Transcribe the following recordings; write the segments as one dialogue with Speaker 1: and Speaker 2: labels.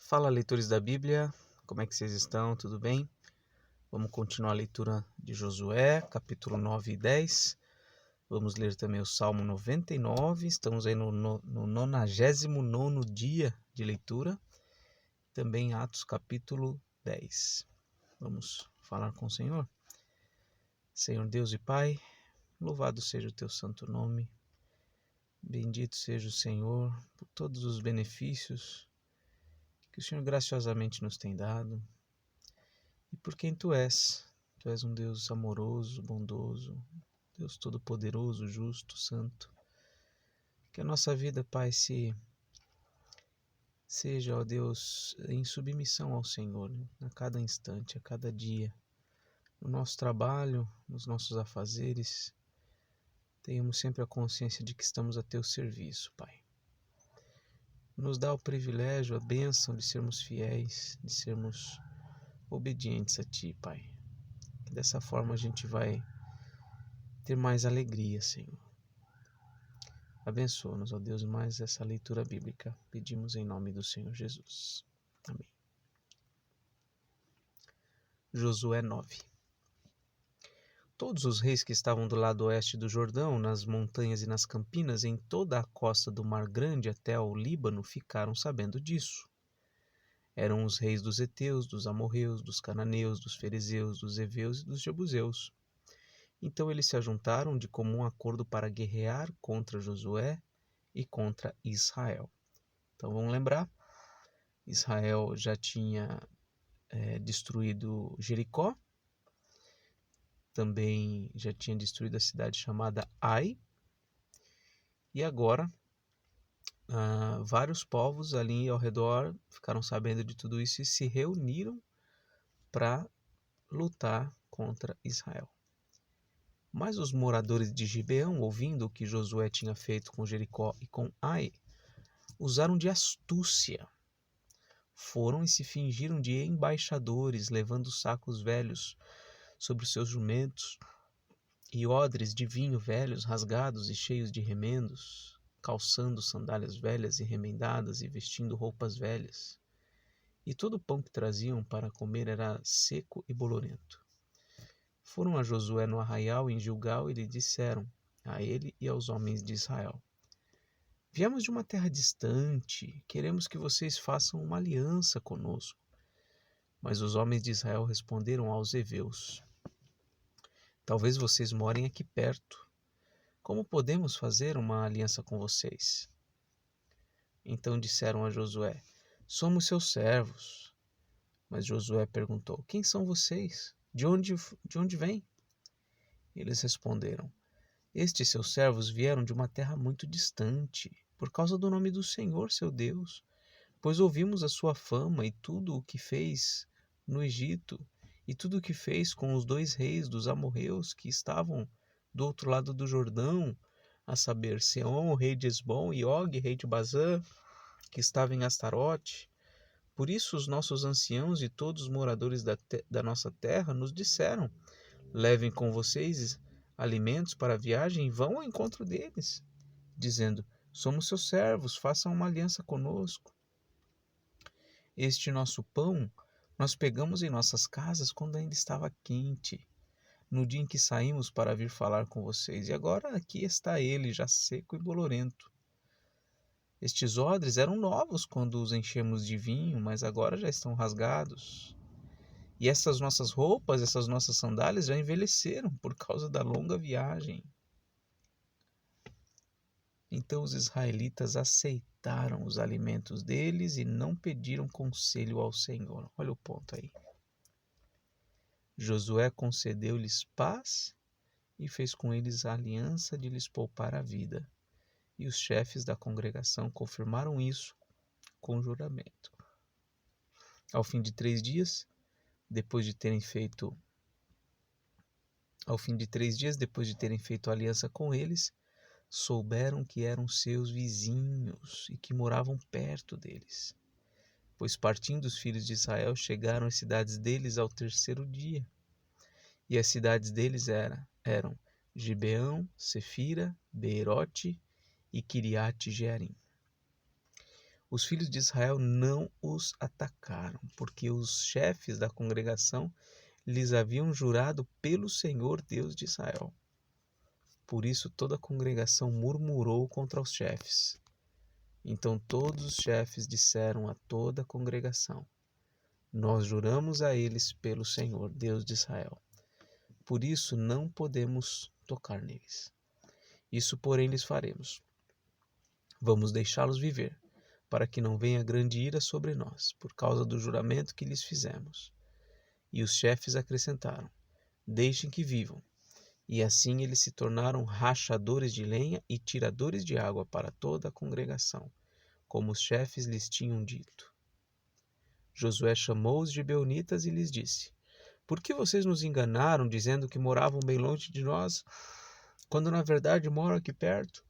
Speaker 1: Fala, leitores da Bíblia, como é que vocês estão? Tudo bem? Vamos continuar a leitura de Josué, capítulo 9 e 10. Vamos ler também o Salmo 99, estamos aí no 99º dia de leitura. Também Atos, capítulo 10. Vamos falar com o Senhor? Senhor Deus e Pai, louvado seja o teu santo nome. Bendito seja o Senhor por todos os benefícios que o Senhor graciosamente nos tem dado e por quem Tu és. Tu és um Deus amoroso, bondoso, Deus todo-poderoso, justo, santo. Que a nossa vida, Pai, seja, ó Deus, em submissão ao Senhor, a cada instante, a cada dia, no nosso trabalho, nos nossos afazeres. Tenhamos sempre a consciência de que estamos a Teu serviço, Pai. Nos dá o privilégio, a bênção de sermos fiéis, de sermos obedientes a Ti, Pai. Que dessa forma a gente vai ter mais alegria, Senhor. Abençoa-nos, ó Deus, mais essa leitura bíblica. Pedimos em nome do Senhor Jesus. Amém. Josué 9. Todos os reis que estavam do lado oeste do Jordão, nas montanhas e nas campinas, em toda a costa do Mar Grande até ao Líbano, ficaram sabendo disso. Eram os reis dos heteus, dos amorreus, dos cananeus, dos ferezeus, dos heveus e dos jebuseus. Então eles se ajuntaram de comum acordo para guerrear contra Josué e contra Israel. Então vamos lembrar, Israel já tinha destruído Jericó, também já tinha destruído a cidade chamada Ai, e agora vários povos ali ao redor ficaram sabendo de tudo isso e se reuniram para lutar contra Israel. Mas os moradores de Gibeão, ouvindo o que Josué tinha feito com Jericó e com Ai, usaram de astúcia. Foram e se fingiram de embaixadores, levando sacos velhos sobre os seus jumentos e odres de vinho velhos, rasgados e cheios de remendos, calçando sandálias velhas e remendadas e vestindo roupas velhas. E todo o pão que traziam para comer era seco e bolorento. Foram a Josué no arraial em Gilgal e lhe disseram, a ele e aos homens de Israel: Viemos de uma terra distante, queremos que vocês façam uma aliança conosco. Mas os homens de Israel responderam aos heveus: Talvez vocês morem aqui perto. Como podemos fazer uma aliança com vocês? Então disseram a Josué: Somos seus servos. Mas Josué perguntou: Quem são vocês? De onde vêm? Eles responderam: Estes seus servos vieram de uma terra muito distante, por causa do nome do Senhor, seu Deus, pois ouvimos a sua fama e tudo o que fez no Egito, e tudo o que fez com os 2 reis dos amorreus que estavam do outro lado do Jordão, a saber, Seom, rei de Esbom, e Og, rei de Bazã, que estava em Astarote. Por isso os nossos anciãos e todos os moradores da nossa terra nos disseram: Levem com vocês alimentos para a viagem e vão ao encontro deles, dizendo: Somos seus servos, façam uma aliança conosco. Este nosso pão nós pegamos em nossas casas quando ainda estava quente, no dia em que saímos para vir falar com vocês, e agora aqui está ele, já seco e bolorento. Estes odres eram novos quando os enchemos de vinho, mas agora já estão rasgados. E essas nossas roupas, essas nossas sandálias já envelheceram por causa da longa viagem. Então os israelitas aceitaram os alimentos deles e não pediram conselho ao Senhor. Olha o ponto aí. Josué concedeu-lhes paz e fez com eles a aliança de lhes poupar a vida. E os chefes da congregação confirmaram isso com juramento. Ao fim de 3 dias, depois de terem feito a aliança com eles, souberam que eram seus vizinhos e que moravam perto deles. Pois partindo os filhos de Israel, chegaram às cidades deles ao 3º dia. E as cidades deles eram Gibeão, Sefira, Beerote e Quiriate Jearim. os filhos de Israel não os atacaram, porque os chefes da congregação lhes haviam jurado pelo Senhor Deus de Israel. Por isso toda a congregação murmurou contra os chefes. Então todos os chefes disseram a toda a congregação: nós juramos a eles pelo Senhor Deus de Israel. Por isso não podemos tocar neles. Isso, porém, lhes faremos. Vamos deixá-los viver, para que não venha grande ira sobre nós, por causa do juramento que lhes fizemos. E os chefes acrescentaram: deixem que vivam. E assim eles se tornaram rachadores de lenha e tiradores de água para toda a congregação, como os chefes lhes tinham dito. Josué chamou os gibeonitas e lhes disse: por que vocês nos enganaram, dizendo que moravam bem longe de nós, quando na verdade moram aqui perto?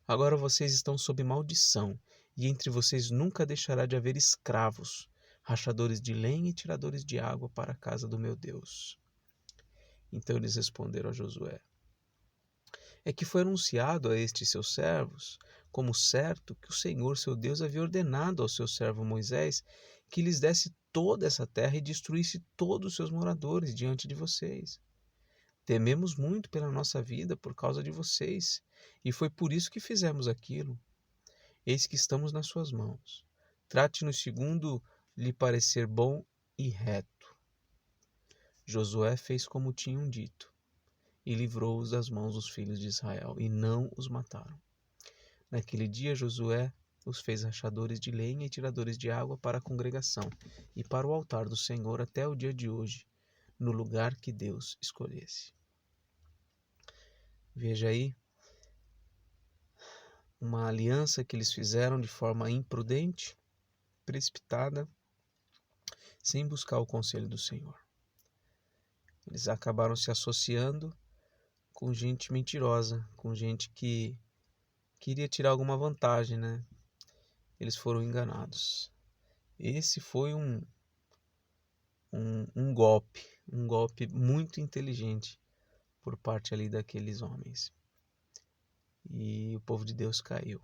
Speaker 1: Agora vocês estão sob maldição, e entre vocês nunca deixará de haver escravos, rachadores de lenha e tiradores de água para a casa do meu Deus. Então eles responderam a Josué: é que foi anunciado a estes seus servos, como certo, que o Senhor seu Deus havia ordenado ao seu servo Moisés que lhes desse toda essa terra e destruísse todos os seus moradores diante de vocês. Tememos muito pela nossa vida por causa de vocês, e foi por isso que fizemos aquilo. Eis que estamos nas suas mãos. Trate-nos segundo lhe parecer bom e reto. Josué fez como tinham dito, e livrou-os das mãos dos filhos de Israel, e não os mataram. Naquele dia Josué os fez rachadores de lenha e tiradores de água para a congregação e para o altar do Senhor até o dia de hoje, no lugar que Deus escolhesse. Veja aí uma aliança que eles fizeram de forma imprudente, precipitada, sem buscar o conselho do Senhor. Eles acabaram se associando com gente mentirosa, com gente que queria tirar alguma vantagem, né? Eles foram enganados. Esse foi um golpe muito inteligente por parte ali daqueles homens. E o povo de Deus caiu.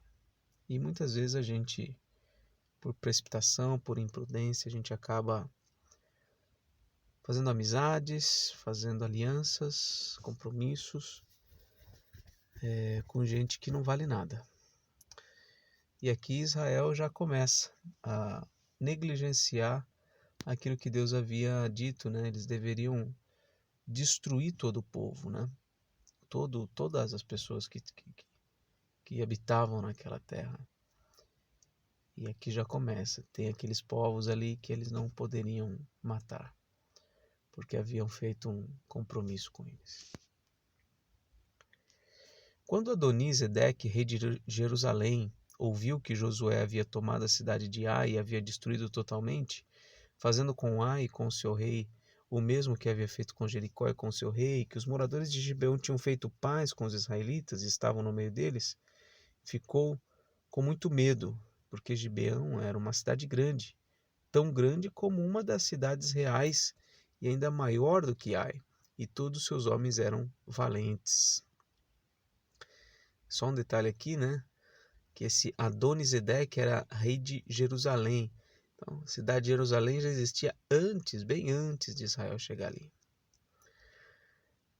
Speaker 1: E muitas vezes a gente, por precipitação, por imprudência, a gente acaba fazendo amizades, fazendo alianças, compromissos com gente que não vale nada. E aqui Israel já começa a negligenciar aquilo que Deus havia dito, né? Eles deveriam destruir todo o povo, né? Todas as pessoas que habitavam naquela terra. E aqui já começa, tem aqueles povos ali que eles não poderiam matar, porque haviam feito um compromisso com eles. Quando Adoni-Zedeque, rei de Jerusalém, ouviu que Josué havia tomado a cidade de Ai e havia destruído totalmente, fazendo com Ai e com seu rei o mesmo que havia feito com Jericó e com seu rei, que os moradores de Gibeão tinham feito paz com os israelitas e estavam no meio deles, ficou com muito medo, porque Gibeão era uma cidade grande, tão grande como uma das cidades reais e ainda maior do que Ai, e todos seus homens eram valentes. Só um detalhe aqui, né? Que esse Adoni-Zedeque era rei de Jerusalém. Então, a cidade de Jerusalém já existia antes, bem antes de Israel chegar ali.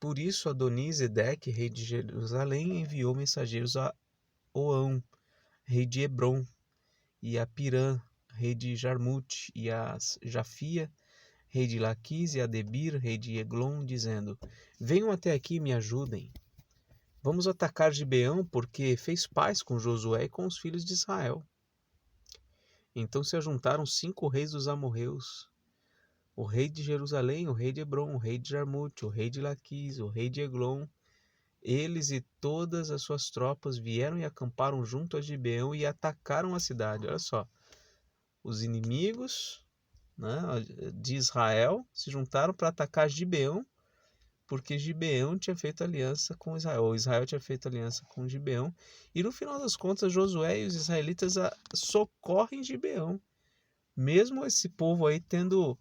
Speaker 1: Por isso, Adoni-Zedeque, rei de Jerusalém, enviou mensageiros a Oão, rei de Hebrom, e a Pirã, rei de Jarmute, e a Jafia, rei de Laquis, e a Debir, rei de Eglon, dizendo: venham até aqui e me ajudem. Vamos atacar Gibeão, porque fez paz com Josué e com os filhos de Israel. Então se ajuntaram 5 reis dos amorreus, o rei de Jerusalém, o rei de Hebrom, o rei de Jarmute, o rei de Laquis, o rei de Eglon. Eles e todas as suas tropas vieram e acamparam junto a Gibeão e atacaram a cidade. Olha só, os inimigos, né, de Israel se juntaram para atacar Gibeão, porque Gibeão tinha feito aliança com Israel, ou Israel tinha feito aliança com Gibeão, e no final das contas Josué e os israelitas socorrem Gibeão, mesmo esse povo aí tendo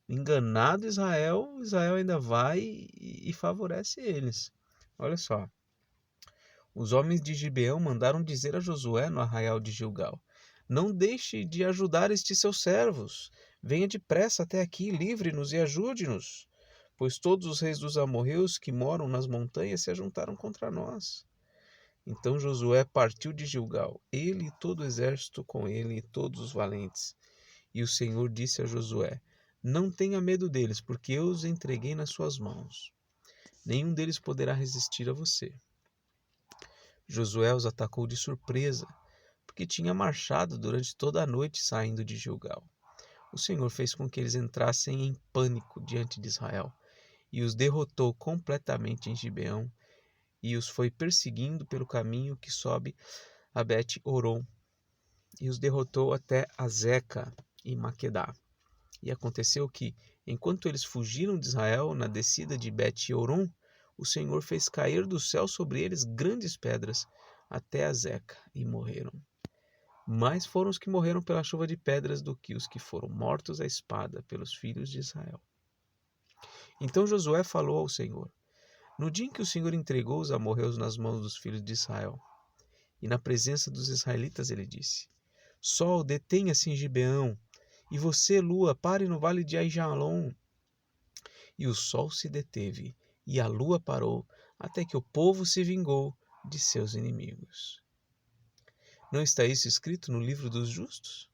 Speaker 1: enganado Israel ainda vai e favorece eles. Olha só, Os homens de Gibeão mandaram dizer a Josué no arraial de Gilgal: Não deixe de ajudar estes seus servos. Venha depressa até aqui, livre-nos e ajude-nos, pois todos os reis dos amorreus que moram nas montanhas se ajuntaram contra nós. Então Josué partiu de Gilgal, ele e todo o exército com ele e todos os valentes. E o Senhor disse a Josué: Não tenha medo deles, porque eu os entreguei nas suas mãos. Nenhum deles poderá resistir a você. Josué os atacou de surpresa, porque tinha marchado durante toda a noite saindo de Gilgal. O Senhor fez com que eles entrassem em pânico diante de Israel e os derrotou completamente em Gibeão e os foi perseguindo pelo caminho que sobe a Bet-Horon e os derrotou até Azeca e Maquedá. E aconteceu que, enquanto eles fugiram de Israel na descida de Bet-Horon, o Senhor fez cair do céu sobre eles grandes pedras até Azeca e morreram. Mais foram os que morreram pela chuva de pedras do que os que foram mortos à espada pelos filhos de Israel. Então Josué falou ao Senhor: No dia em que o Senhor entregou os amorreus nas mãos dos filhos de Israel, e na presença dos israelitas ele disse: Sol, detenha-se em Gibeão, e você, lua, pare no vale de Aijalon. E o sol se deteve, e a lua parou, até que o povo se vingou de seus inimigos. Não está isso escrito no livro dos justos?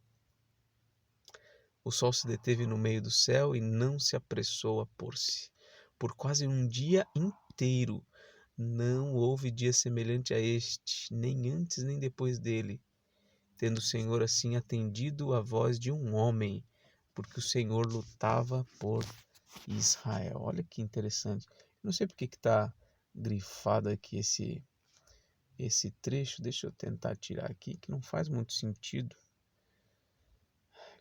Speaker 1: O sol se deteve no meio do céu e não se apressou a pôr-se. Por quase um dia inteiro não houve dia semelhante a este, nem antes nem depois dele, tendo o Senhor assim atendido a voz de um homem, porque o Senhor lutava por Israel. Olha que interessante. Não sei porque que está grifado aqui esse trecho. Deixa eu tentar tirar aqui, que não faz muito sentido.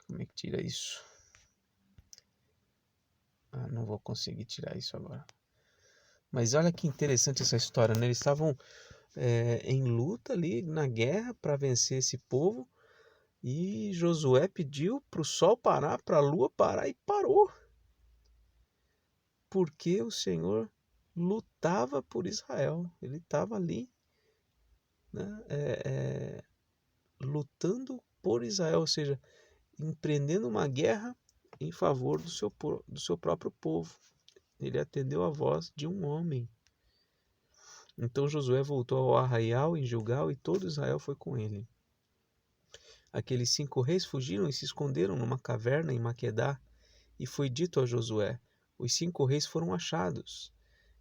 Speaker 1: Como é que tira isso? Não vou conseguir tirar isso agora. Mas olha que interessante essa história, né? Eles estavam em luta ali na guerra para vencer esse povo. E Josué pediu para o sol parar, para a lua parar, e parou. Porque o Senhor lutava por Israel. Ele estava ali, né, lutando por Israel, ou seja, empreendendo uma guerra em favor do seu próprio povo. Ele atendeu a voz de um homem. Então Josué voltou ao arraial em Gilgal e todo Israel foi com ele. Aqueles 5 reis fugiram e se esconderam numa caverna em Maquedá, e foi dito a Josué: Os 5 reis foram achados.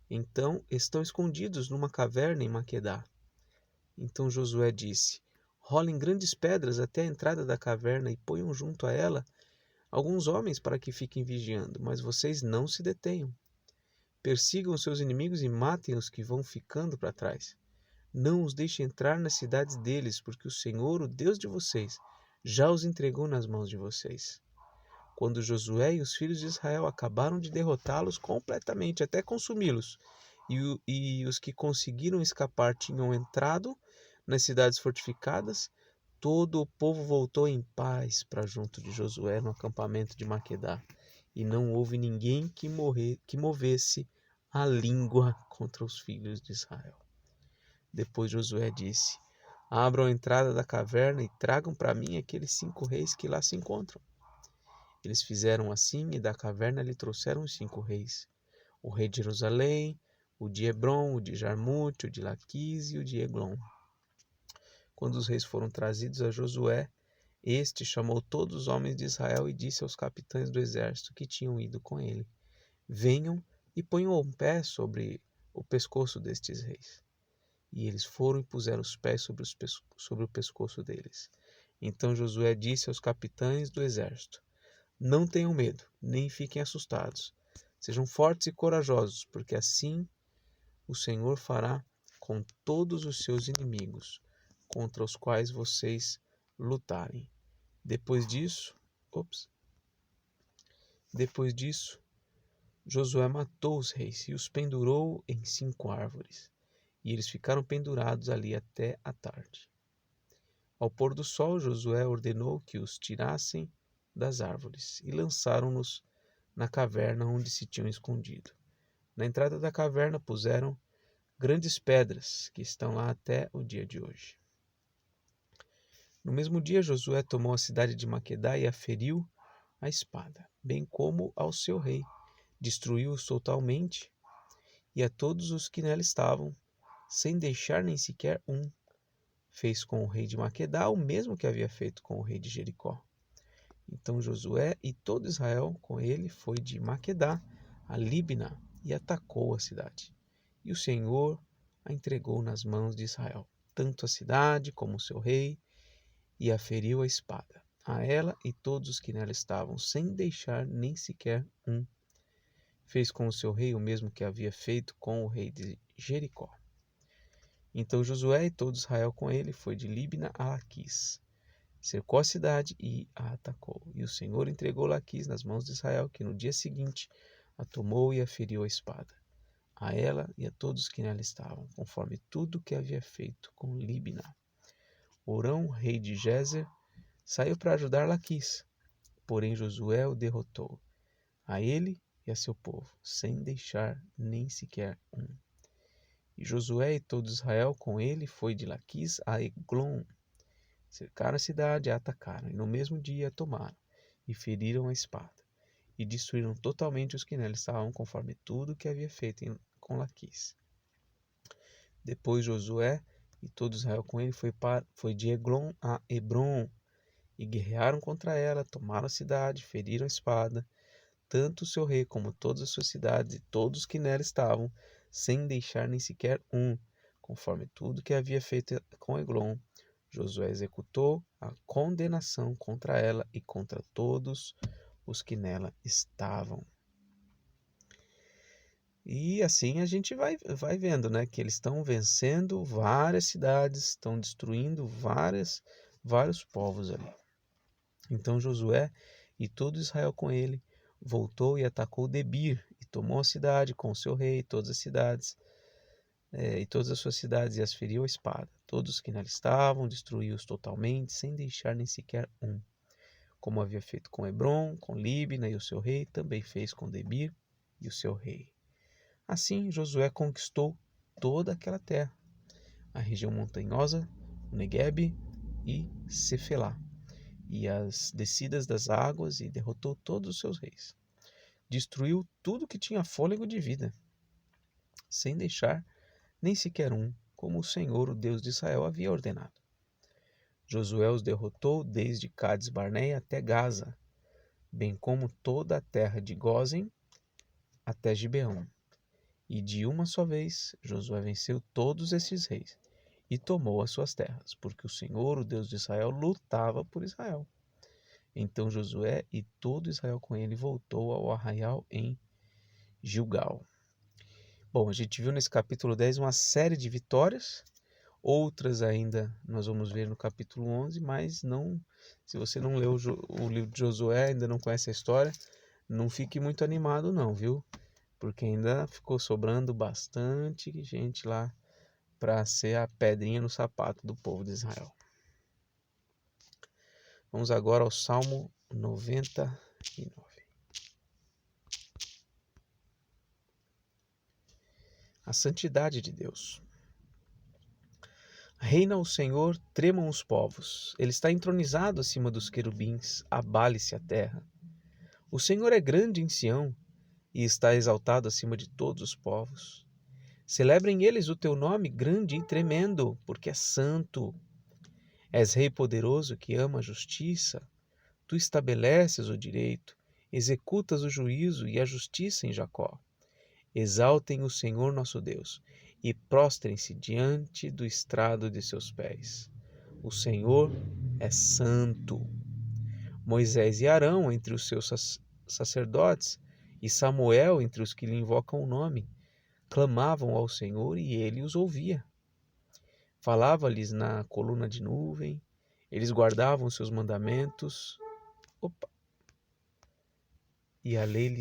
Speaker 1: Então estão escondidos numa caverna em Maquedá. Então Josué disse: Rolem grandes pedras até a entrada da caverna e ponham junto a ela alguns homens para que fiquem vigiando, mas vocês não se detenham. Persigam seus inimigos e matem os que vão ficando para trás. Não os deixe entrar nas cidades deles, porque o Senhor, o Deus de vocês, já os entregou nas mãos de vocês. Quando Josué e os filhos de Israel acabaram de derrotá-los completamente, até consumi-los, e os que conseguiram escapar tinham entrado nas cidades fortificadas, todo o povo voltou em paz para junto de Josué no acampamento de Maquedá, e não houve ninguém que movesse a língua contra os filhos de Israel. Depois Josué disse: Abram a entrada da caverna e tragam para mim aqueles 5 reis que lá se encontram. Eles fizeram assim e da caverna lhe trouxeram os 5 reis: o rei de Jerusalém, o de Hebron, o de Jarmute, o de Laquise e o de Eglon. Quando os reis foram trazidos a Josué, este chamou todos os homens de Israel e disse aos capitães do exército que tinham ido com ele: Venham e ponham um pé sobre o pescoço destes reis. E eles foram e puseram os pés sobre o pescoço deles. Então Josué disse aos capitães do exército: Não tenham medo, nem fiquem assustados. Sejam fortes e corajosos, porque assim o Senhor fará com todos os seus inimigos, contra os quais vocês lutarem. Depois disso, Josué matou os reis e os pendurou em 5 árvores. E eles ficaram pendurados ali até a tarde. Ao pôr do sol, Josué ordenou que os tirassem das árvores e lançaram-nos na caverna onde se tinham escondido. Na entrada da caverna puseram grandes pedras que estão lá até o dia de hoje. No mesmo dia, Josué tomou a cidade de Maquedá e a feriu a espada, bem como ao seu rei. Destruiu-os totalmente e a todos os que nela estavam, sem deixar nem sequer um. Fez com o rei de Maquedá o mesmo que havia feito com o rei de Jericó. Então Josué e todo Israel com ele foi de Maquedá a Líbina e atacou a cidade. E o Senhor a entregou nas mãos de Israel, tanto a cidade como o seu rei, e a feriu a espada, a ela e todos os que nela estavam, sem deixar nem sequer um. Fez com o seu rei o mesmo que havia feito com o rei de Jericó. Então Josué e todo Israel com ele foi de Líbina a Laquis. Cercou a cidade e a atacou. E o Senhor entregou Laquis nas mãos de Israel, que no dia seguinte a tomou e a feriu a espada, a ela e a todos que nela estavam, conforme tudo que havia feito com Líbina. Orão, rei de Gézer, saiu para ajudar Laquis, porém Josué o derrotou, a ele e a seu povo, sem deixar nem sequer um. E Josué e todo Israel com ele foi de Laquis a Eglon. Cercaram a cidade e a atacaram, e no mesmo dia a tomaram, e feriram a espada, e destruíram totalmente os que nela estavam, conforme tudo que havia feito com Laquis. Depois Josué e todo Israel com ele foi de Eglon a Hebrom, e guerrearam contra ela, tomaram a cidade, feriram a espada, tanto o seu rei como todas as suas cidades e todos que nela estavam, sem deixar nem sequer um, conforme tudo que havia feito com Eglon. Josué executou a condenação contra ela e contra todos os que nela estavam. E assim a gente vai vendo, né, que eles estão vencendo várias cidades, estão destruindo vários povos ali. Então Josué e todo Israel com ele voltou e atacou Debir e tomou a cidade com o seu rei, todas as cidades e todas as suas cidades, e as feriu a espada. Todos que nela estavam destruiu-os totalmente, sem deixar nem sequer um. Como havia feito com Hebrom, com Líbina e o seu rei, também fez com Debir e o seu rei. Assim Josué conquistou toda aquela terra, a região montanhosa, o Neguebe e Cefelá, e as descidas das águas, e derrotou todos os seus reis. Destruiu tudo que tinha fôlego de vida, sem deixar nem sequer um, como o Senhor, o Deus de Israel, havia ordenado. Josué os derrotou desde Cades Barneia até Gaza, bem como toda a terra de Gósen até Gibeão. E de uma só vez Josué venceu todos esses reis e tomou as suas terras, porque o Senhor, o Deus de Israel, lutava por Israel. Então Josué e todo Israel com ele voltou ao arraial em Gilgal. Bom, a gente viu nesse capítulo 10 uma série de vitórias, outras ainda nós vamos ver no capítulo 11, mas não, se você não leu o livro de Josué, ainda não conhece a história, não fique muito animado não, viu? Porque ainda ficou sobrando bastante gente lá para ser a pedrinha no sapato do povo de Israel. Vamos agora ao Salmo 99. A santidade de Deus. Reina o Senhor, tremam os povos. Ele está entronizado acima dos querubins, abale-se a terra. O Senhor é grande em Sião e está exaltado acima de todos os povos. Celebrem eles o teu nome grande e tremendo, porque é santo. És rei poderoso que ama a justiça. Tu estabeleces o direito, executas o juízo e a justiça em Jacó. Exaltem o Senhor nosso Deus e prostrem-se diante do estrado de seus pés. O Senhor é santo. Moisés e Arão entre os seus sacerdotes e Samuel entre os que lhe invocam o nome, clamavam ao Senhor e ele os ouvia. Falava-lhes na coluna de nuvem, eles guardavam os seus mandamentos. E a lei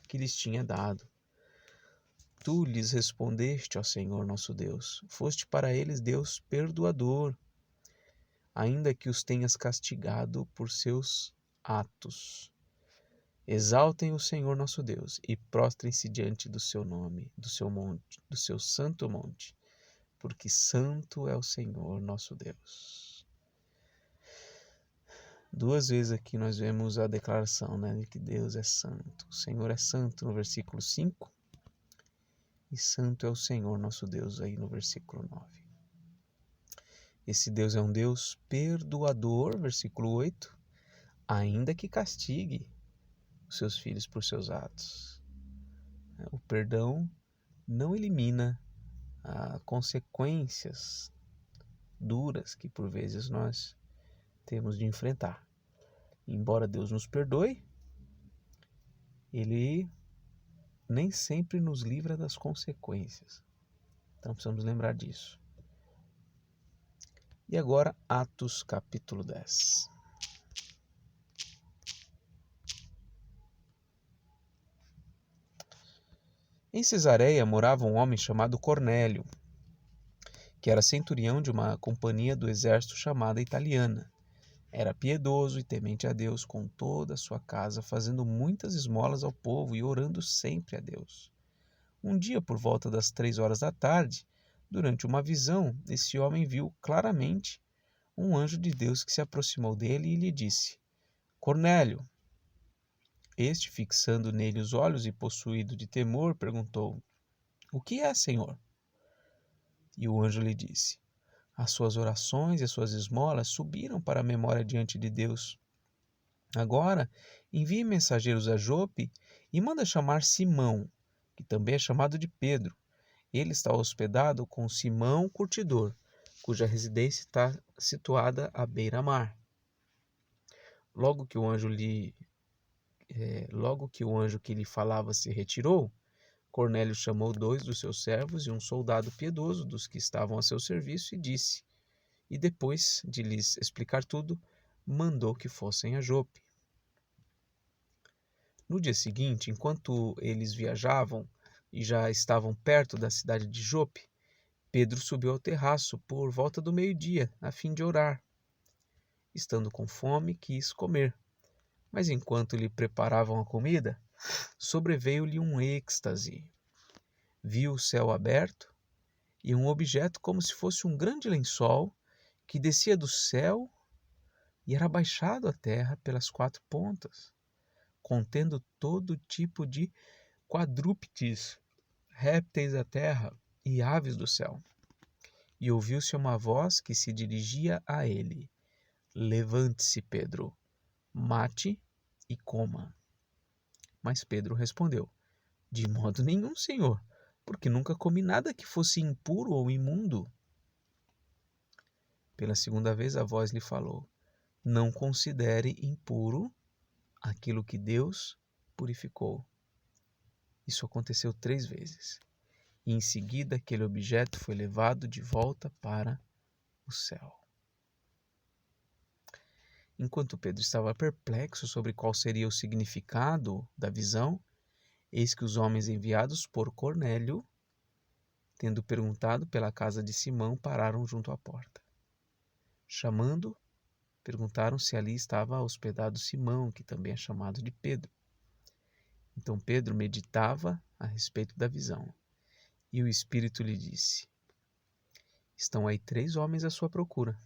Speaker 1: que lhes tinha dado. Tu lhes respondeste, ó Senhor nosso Deus, foste para eles Deus perdoador, ainda que os tenhas castigado por seus atos. Exaltem o Senhor nosso Deus e prostrem-se diante do seu nome, do seu monte, do seu santo monte, porque santo é o Senhor nosso Deus. Duas vezes aqui nós vemos a declaração, de que Deus é santo. O Senhor é santo no versículo 5 e santo é o Senhor nosso Deus aí no versículo 9. Esse Deus é um Deus perdoador, versículo 8, ainda que castigue os seus filhos por seus atos. O perdão não elimina consequências duras que por vezes nós temos de enfrentar. Embora Deus nos perdoe, Ele nem sempre nos livra das consequências. Então precisamos lembrar disso. E agora Atos capítulo 10. Em Cesareia morava um homem chamado Cornélio, que era centurião de uma companhia do exército chamada Italiana. Era piedoso e temente a Deus com toda a sua casa, fazendo muitas esmolas ao povo e orando sempre a Deus. Um dia, por volta das 3 horas da tarde, durante uma visão, esse homem viu claramente um anjo de Deus que se aproximou dele e lhe disse: Cornélio. Este, fixando nele os olhos e possuído de temor, perguntou: O que é, Senhor? E o anjo lhe disse: As suas orações e as suas esmolas subiram para a memória diante de Deus. Agora, envie mensageiros a Jope e manda chamar Simão, que também é chamado de Pedro. Ele está hospedado com Simão Curtidor, cuja residência está situada à beira-mar. Logo que o anjo que lhe falava se retirou, Cornélio chamou 2 dos seus servos e um soldado piedoso dos que estavam a seu serviço e depois de lhes explicar tudo, mandou que fossem a Jope. No dia seguinte, enquanto eles viajavam e já estavam perto da cidade de Jope, Pedro subiu ao terraço por volta do meio-dia, a fim de orar. Estando com fome, quis comer, mas enquanto lhe preparavam a comida, sobreveio-lhe um êxtase. Viu o céu aberto e um objeto como se fosse um grande lençol que descia do céu e era baixado à terra pelas 4 pontas, contendo todo tipo de quadrúpedes, répteis da terra e aves do céu. E ouviu-se uma voz que se dirigia a ele: Levante-se, Pedro, mate e coma. Mas Pedro respondeu: De modo nenhum, Senhor, porque nunca comi nada que fosse impuro ou imundo. Pela segunda vez a voz lhe falou: Não considere impuro aquilo que Deus purificou. Isso aconteceu 3 vezes. E em seguida aquele objeto foi levado de volta para o céu. Enquanto Pedro estava perplexo sobre qual seria o significado da visão, eis que os homens enviados por Cornélio, tendo perguntado pela casa de Simão, pararam junto à porta. Chamando, perguntaram se ali estava hospedado Simão, que também é chamado de Pedro. Então Pedro meditava a respeito da visão, e o Espírito lhe disse: Estão aí 3 homens à sua procura.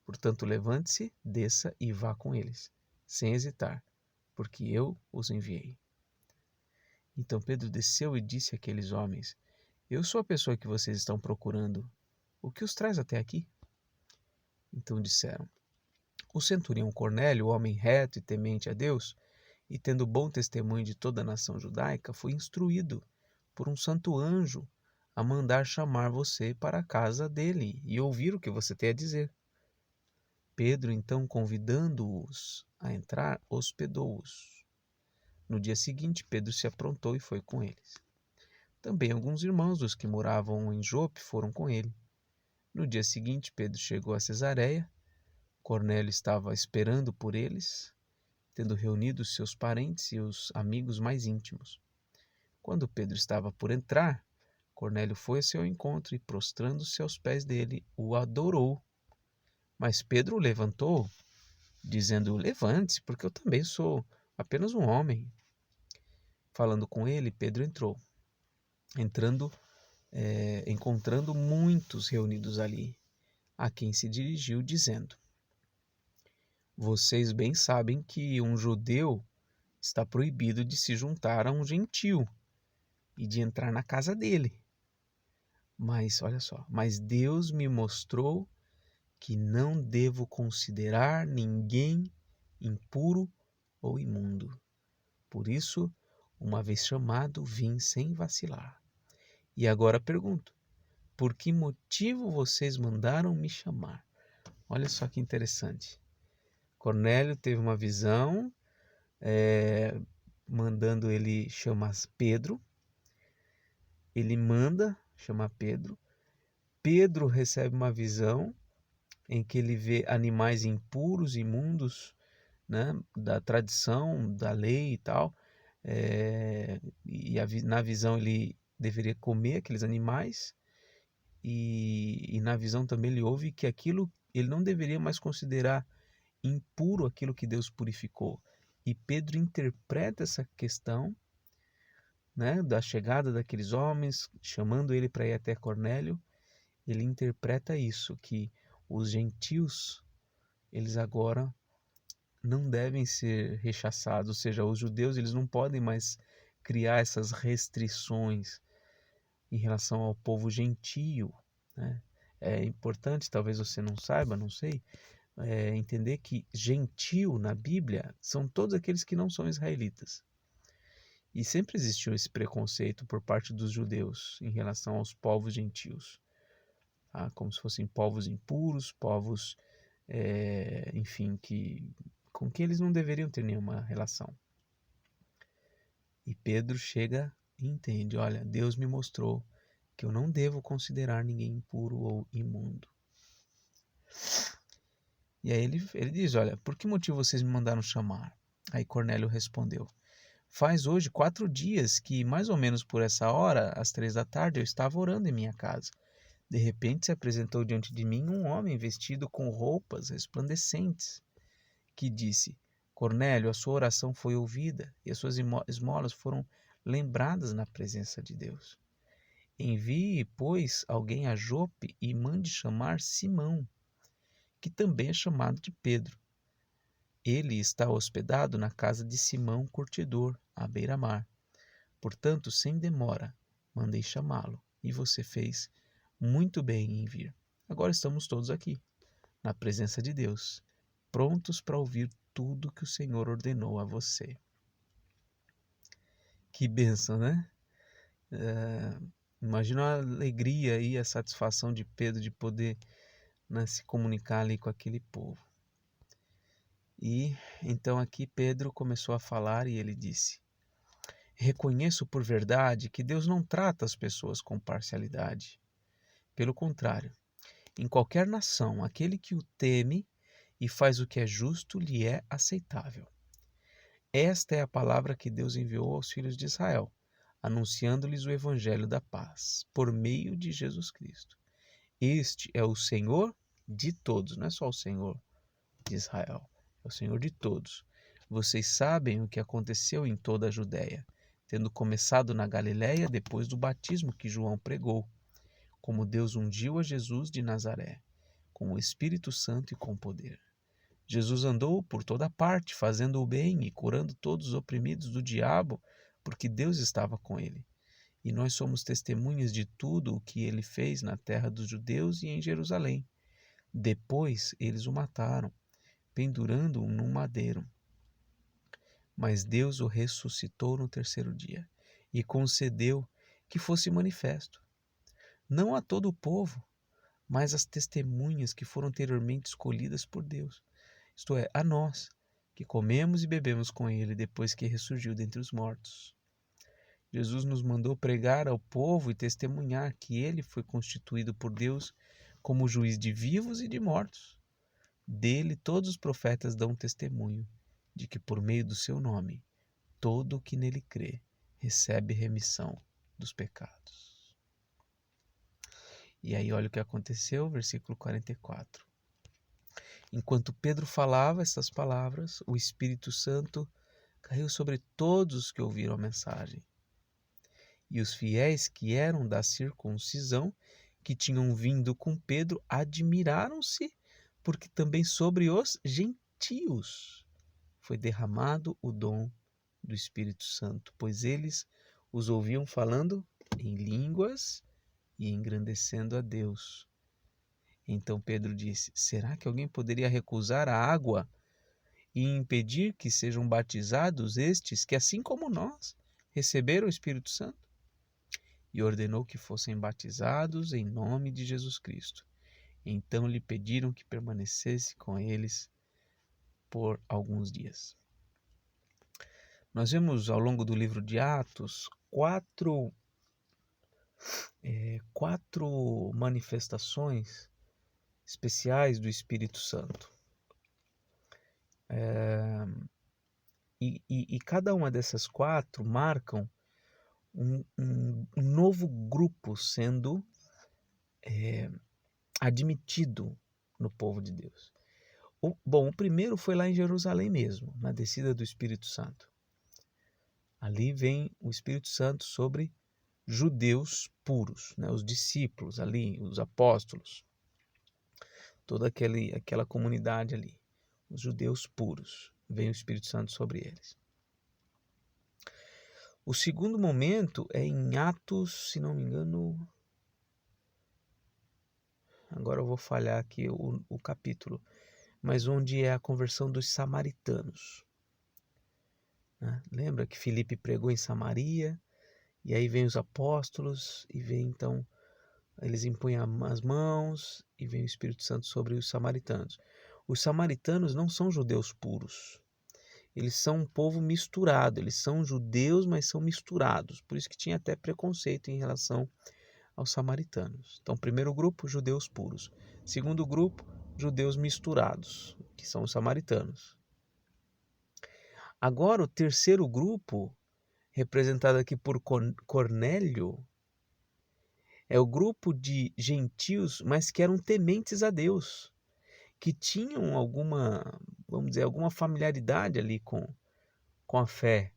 Speaker 1: Portanto, levante-se, desça e vá com eles, sem hesitar, porque eu os enviei. Então Pedro desceu e disse àqueles homens: Eu sou a pessoa que vocês estão procurando. O que os traz até aqui? Então disseram: O centurião Cornélio, homem reto e temente a Deus, e tendo bom testemunho de toda a nação judaica, foi instruído por um santo anjo a mandar chamar você para a casa dele e ouvir o que você tem a dizer. Pedro, então, convidando-os a entrar, hospedou-os. No dia seguinte, Pedro se aprontou e foi com eles. Também alguns irmãos dos que moravam em Jope foram com ele. No dia seguinte, Pedro chegou a Cesareia. Cornélio estava esperando por eles, tendo reunido os seus parentes e os amigos mais íntimos. Quando Pedro estava por entrar, Cornélio foi a seu encontro e, prostrando-se aos pés dele, o adorou. Mas Pedro o levantou, dizendo: Levante-se, porque eu também sou apenas um homem. Falando com ele, Pedro entrou. Encontrando muitos reunidos ali, a quem se dirigiu, dizendo: Vocês bem sabem que um judeu está proibido de se juntar a um gentio e de entrar na casa dele. Mas, olha só, mas Deus me mostrou que não devo considerar ninguém impuro ou imundo. Por isso, uma vez chamado, vim sem vacilar. E agora pergunto, por que motivo vocês mandaram me chamar? Olha só que interessante. Cornélio teve uma visão, mandando ele chamar Pedro. Ele manda chamar Pedro. Pedro recebe uma visão em que ele vê animais impuros, imundos, né, da tradição, da lei e tal. Na visão ele deveria comer aqueles animais. E na visão também ele ouve que aquilo ele não deveria mais considerar impuro aquilo que Deus purificou. E Pedro interpreta essa questão, né, da chegada daqueles homens, chamando ele para ir até Cornélio. Ele interpreta isso, que os gentios, eles agora não devem ser rechaçados, ou seja, os judeus eles não podem mais criar essas restrições em relação ao povo gentio, né? É importante, talvez você não saiba, não sei, entender que gentio na Bíblia são todos aqueles que não são israelitas. E sempre existiu esse preconceito por parte dos judeus em relação aos povos gentios, tá? Como se fossem povos impuros, povos, enfim, com que eles não deveriam ter nenhuma relação. E Pedro chega e entende, olha, Deus me mostrou que eu não devo considerar ninguém impuro ou imundo. E aí ele diz, olha, por que motivo vocês me mandaram chamar? Aí Cornélio respondeu, faz hoje 4 dias que, mais ou menos por essa hora, às 3 da tarde, eu estava orando em minha casa. De repente se apresentou diante de mim um homem vestido com roupas resplandecentes, que disse, Cornélio, a sua oração foi ouvida e as suas esmolas foram lembradas na presença de Deus. Envie, pois, alguém a Jope e mande chamar Simão, que também é chamado de Pedro. Ele está hospedado na casa de Simão Curtidor, à beira-mar. Portanto, sem demora, mandei chamá-lo, e você fez muito bem em vir. Agora estamos todos aqui, na presença de Deus, prontos para ouvir tudo que o Senhor ordenou a você. Que bênção, né? Imagina a alegria e a satisfação de Pedro de poder, né, se comunicar ali com aquele povo. E então aqui Pedro começou a falar e ele disse, reconheço por verdade que Deus não trata as pessoas com parcialidade. Pelo contrário, em qualquer nação, aquele que o teme e faz o que é justo lhe é aceitável. Esta é a palavra que Deus enviou aos filhos de Israel, anunciando-lhes o evangelho da paz, por meio de Jesus Cristo. Este é o Senhor de todos, não é só o Senhor de Israel, é o Senhor de todos. Vocês sabem o que aconteceu em toda a Judéia, tendo começado na Galiléia depois do batismo que João pregou, como Deus ungiu a Jesus de Nazaré, com o Espírito Santo e com poder. Jesus andou por toda parte, fazendo o bem e curando todos os oprimidos do diabo, porque Deus estava com ele. E nós somos testemunhas de tudo o que ele fez na terra dos judeus e em Jerusalém. Depois eles o mataram, pendurando-o num madeiro. Mas Deus o ressuscitou no 3º dia e concedeu que fosse manifesto, não a todo o povo, mas às testemunhas que foram anteriormente escolhidas por Deus, isto é, a nós, que comemos e bebemos com ele depois que ressurgiu dentre os mortos. Jesus nos mandou pregar ao povo e testemunhar que ele foi constituído por Deus como juiz de vivos e de mortos. Dele todos os profetas dão testemunho de que por meio do seu nome, todo o que nele crê recebe remissão dos pecados. E aí olha o que aconteceu, versículo 44. Enquanto Pedro falava estas palavras, o Espírito Santo caiu sobre todos os que ouviram a mensagem. E os fiéis que eram da circuncisão, que tinham vindo com Pedro, admiraram-se, porque também sobre os gentios foi derramado o dom do Espírito Santo, pois eles os ouviam falando em línguas e engrandecendo a Deus. Então Pedro disse: será que alguém poderia recusar a água e impedir que sejam batizados estes que, assim como nós, receberam o Espírito Santo? E ordenou que fossem batizados em nome de Jesus Cristo. Então lhe pediram que permanecesse com eles por alguns dias. Nós vemos ao longo do livro de Atos quatro manifestações especiais do Espírito Santo. E cada uma dessas quatro marcam um novo grupo sendo admitido no povo de Deus. O primeiro foi lá em Jerusalém mesmo, na descida do Espírito Santo. Ali vem o Espírito Santo sobre judeus puros, né? Os discípulos ali, os apóstolos, toda aquela comunidade ali, os judeus puros, vem o Espírito Santo sobre eles. O segundo momento é em Atos, se não me engano, agora eu vou falhar aqui o capítulo, mas onde é a conversão dos samaritanos. Né? Lembra que Filipe pregou em Samaria, e aí vem os apóstolos, e vem então, eles impõem as mãos, e vem o Espírito Santo sobre os samaritanos. Os samaritanos não são judeus puros. Eles são um povo misturado, eles são judeus, mas são misturados. Por isso que tinha até preconceito em relação aos samaritanos. Então, primeiro grupo, judeus puros. Segundo grupo, judeus misturados, que são os samaritanos. Agora, o terceiro grupo, representado aqui por Cornélio, é o grupo de gentios, mas que eram tementes a Deus, que tinham alguma familiaridade ali com a fé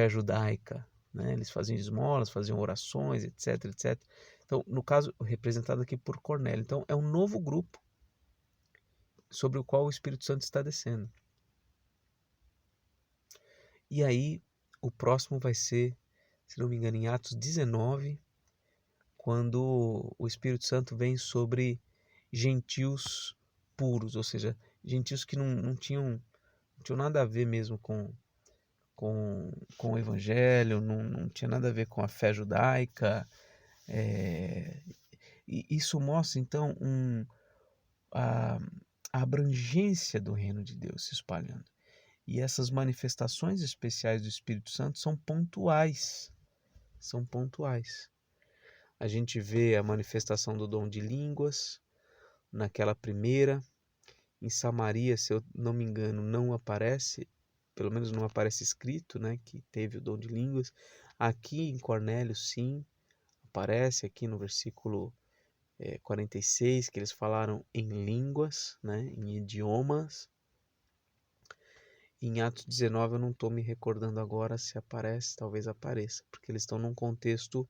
Speaker 1: judaica, né? Eles faziam esmolas, faziam orações, etc, etc. Então, no caso, representado aqui por Cornélio. Então, é um novo grupo sobre o qual o Espírito Santo está descendo. E aí, o próximo vai ser, se não me engano, em Atos 19, quando o Espírito Santo vem sobre gentios puros, ou seja, gentios que não tinham nada a ver mesmo com o Evangelho, não tinha nada a ver com a fé judaica. E isso mostra, então, a abrangência do reino de Deus se espalhando. E essas manifestações especiais do Espírito Santo são pontuais. São pontuais. A gente vê a manifestação do dom de línguas naquela primeira. Em Samaria, se eu não me engano, não aparece, pelo menos não aparece escrito, né, que teve o dom de línguas. Aqui em Cornélio, sim, aparece aqui no versículo 46, que eles falaram em línguas, né, em idiomas. Em Atos 19 eu não estou me recordando agora se aparece, talvez apareça, porque eles estão num contexto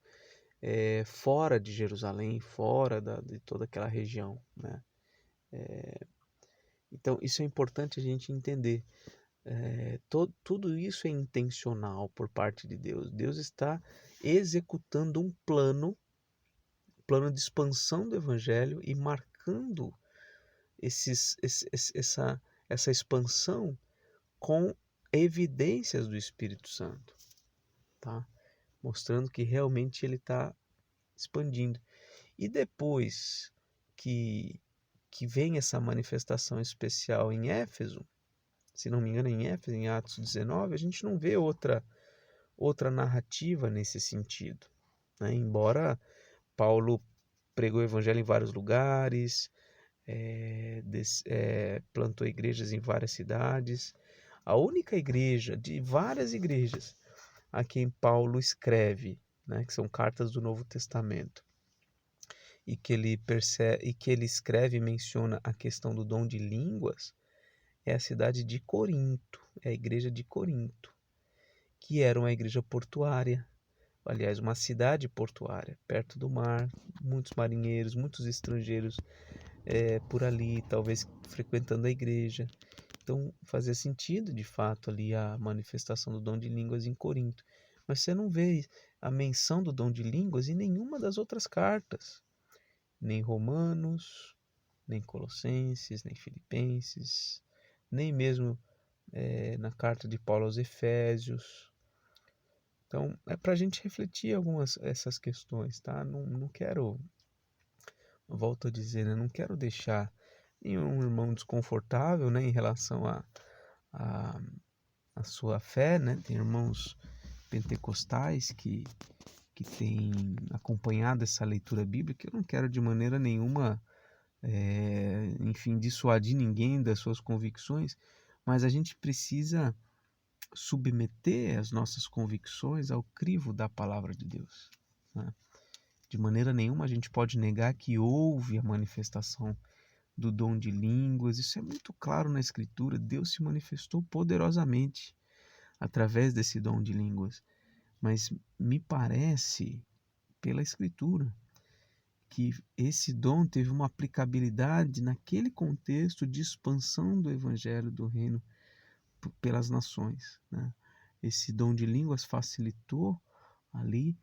Speaker 1: fora de Jerusalém, fora de toda aquela região, né? Então isso é importante a gente entender. Tudo isso é intencional por parte de Deus. Deus está executando um plano de expansão do Evangelho e marcando essa expansão com evidências do Espírito Santo, tá? Mostrando que realmente ele está expandindo. E depois que vem essa manifestação especial em Éfeso, se não me engano em Éfeso, em Atos 19, a gente não vê outra narrativa nesse sentido, né? Embora Paulo pregou o evangelho em vários lugares, plantou igrejas em várias cidades, a única igreja de várias igrejas a quem Paulo escreve, né, que são cartas do Novo Testamento, e que ele escreve e menciona a questão do dom de línguas, é a cidade de Corinto, é a igreja de Corinto. que era uma igreja portuária, aliás, uma cidade portuária, perto do mar, muitos marinheiros, muitos estrangeiros por ali, talvez frequentando a igreja. Então fazia sentido, de fato, ali a manifestação do dom de línguas em Corinto. Mas você não vê a menção do dom de línguas em nenhuma das outras cartas, nem Romanos, nem Colossenses, nem Filipenses, nem mesmo na carta de Paulo aos Efésios. Então é para a gente refletir algumas essas questões, tá? Não quero, volto a dizer, né? Não quero deixar nenhum irmão desconfortável, né, em relação a sua fé, né? Tem irmãos pentecostais que têm acompanhado essa leitura bíblica. Eu não quero de maneira nenhuma, enfim, dissuadir ninguém das suas convicções, mas a gente precisa submeter as nossas convicções ao crivo da palavra de Deus, né? De maneira nenhuma a gente pode negar que houve a manifestação do dom de línguas. Isso é muito claro na Escritura. Deus se manifestou poderosamente através desse dom de línguas. Mas me parece, pela Escritura, que esse dom teve uma aplicabilidade naquele contexto de expansão do Evangelho do Reino pelas nações, né? Esse dom de línguas facilitou ali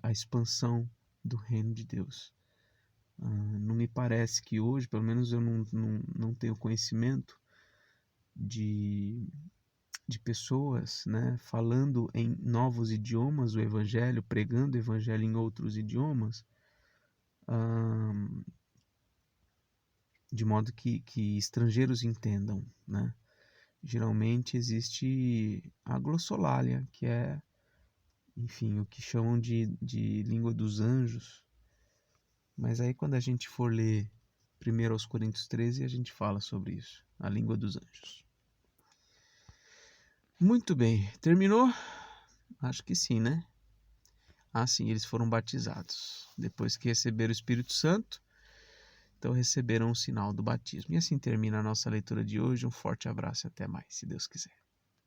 Speaker 1: a expansão do Reino de Deus. Não me parece que hoje, pelo menos eu não tenho conhecimento de pessoas, né, falando em novos idiomas o Evangelho, pregando o Evangelho em outros idiomas, de modo que estrangeiros entendam, né? Geralmente existe a glossolalia, que é, enfim, o que chamam de língua dos anjos. Mas aí quando a gente for ler 1 Coríntios 13, a gente fala sobre isso, a língua dos anjos. Muito bem, terminou? Acho que sim, né? Ah, sim, eles foram batizados. Depois que receberam o Espírito Santo, então receberam o sinal do batismo. E assim termina a nossa leitura de hoje. Um forte abraço e até mais, se Deus quiser.